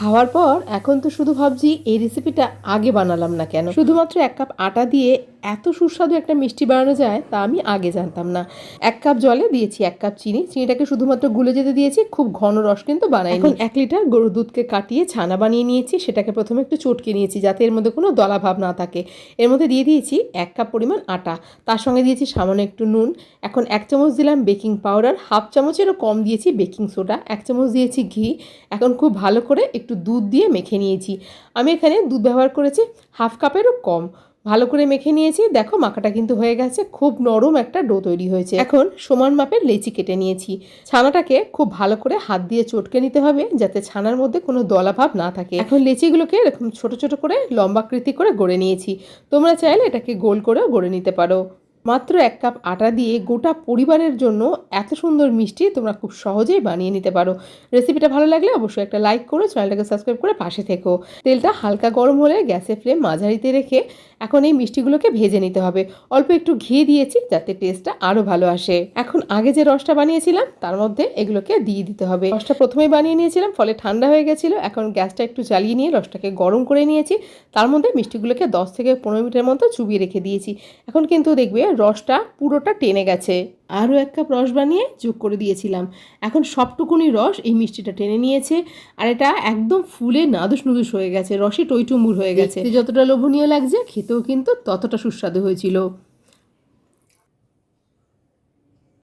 খাওয়ার পর এখন তো শুধু ভাবছি এই রেসিপিটা আগে বানালাম না কেন। শুধুমাত্র 1 কাপ আটা দিয়ে এত সুস্বাদু একটা মিষ্টি বানানো যায় তা আমি আগে জানতাম না। 1 কাপ জলে দিয়েছি 1 কাপ চিনি, চিনিটাকে শুধুমাত্র গুলে যেতে দিয়েছি, খুব ঘন রস কিন্তু বানাইনি। এখন 1 লিটার গরুর দুধকে কাটিয়ে ছানা বানিয়ে নিয়েছি, সেটাকে প্রথমে একটু চটকে নিয়েছি যাতে এর মধ্যে কোনো দলাভাব না থাকে। এর মধ্যে দিয়ে দিয়েছি 1 কাপ পরিমাণ আটা, তার সঙ্গে দিয়েছি সামান্য একটু নুন। এখন 1 চামচ দিলাম বেকিং পাউডার, হাফ চামচেরও কম দিয়েছি বেকিং সোডা, 1 চামচ দিয়েছি ঘি। এখন খুব ভালো করে একটু দুধ দিয়ে মেখে নিয়েছি। আমি এখানে দুধ ব্যবহার করেছি হাফ কাপেরও কম। ভালো করে মেখে নিয়েছি। দেখো মাখাটা কিন্তু হয়ে গেছে, খুব নরম একটা ডো তৈরি হয়েছে। এখন সমান মাপের লেচি কেটে নিয়েছি। ছানাটাকে খুব ভালো করে হাত দিয়ে চটকে নিতে হবে যাতে ছানার মধ্যে কোনো দলাভাব না থাকে। এখন লেচিগুলোকে এরকম ছোট ছোট করে লম্বাকৃতি করে গড়ে নিয়েছি। তোমরা চাইলে এটাকে গোল করেও গড়ে নিতে পারো। মাত্র 1 কাপ আটা দিয়ে গোটা পরিবারের জন্য এত সুন্দর মিষ্টি তোমরা খুব সহজেই বানিয়ে নিতে পারো। রেসিপিটা ভালো লাগলে অবশ্যই একটা লাইক করো, চ্যানেলটাকে সাবস্ক্রাইব করে পাশে থেকো। তেলটা হালকা গরম হলে গ্যাসের ফ্লেম মাঝারিতে রেখে এখন এই মিষ্টিগুলোকে ভেজে নিতে হবে। অল্প একটু ঘি দিয়েছি যাতে টেস্টটা আরও ভালো আসে। এখন আগে যে রসটা বানিয়েছিলাম তার মধ্যে এগুলোকে দিয়ে দিতে হবে। রসটা প্রথমেই বানিয়ে নিয়েছিলাম, ফলে ঠান্ডা হয়ে গেছিলো। এখন গ্যাসটা একটু জ্বালিয়ে নিয়ে রসটাকে গরম করে নিয়েছি। তার মধ্যে মিষ্টিগুলোকে 10 থেকে 15 মিনিটের মতো চুবিয়ে রেখে দিয়েছি। এখন কিন্তু দেখবে রসটা পুরোটা টেনে গেছে। আরও 1 কাপ রস বানিয়ে যোগ করে দিয়েছিলাম। এখন সবটুকুনি রস এই মিষ্টিটা টেনে নিয়েছে আর এটা একদম ফুলে নাদুস নুদুস হয়ে গেছে, রসে টইটুম্বুর হয়ে গেছে। যতটা লোভনীয় লাগছে খেতেও কিন্তু ততটা সুস্বাদু হয়েছিল।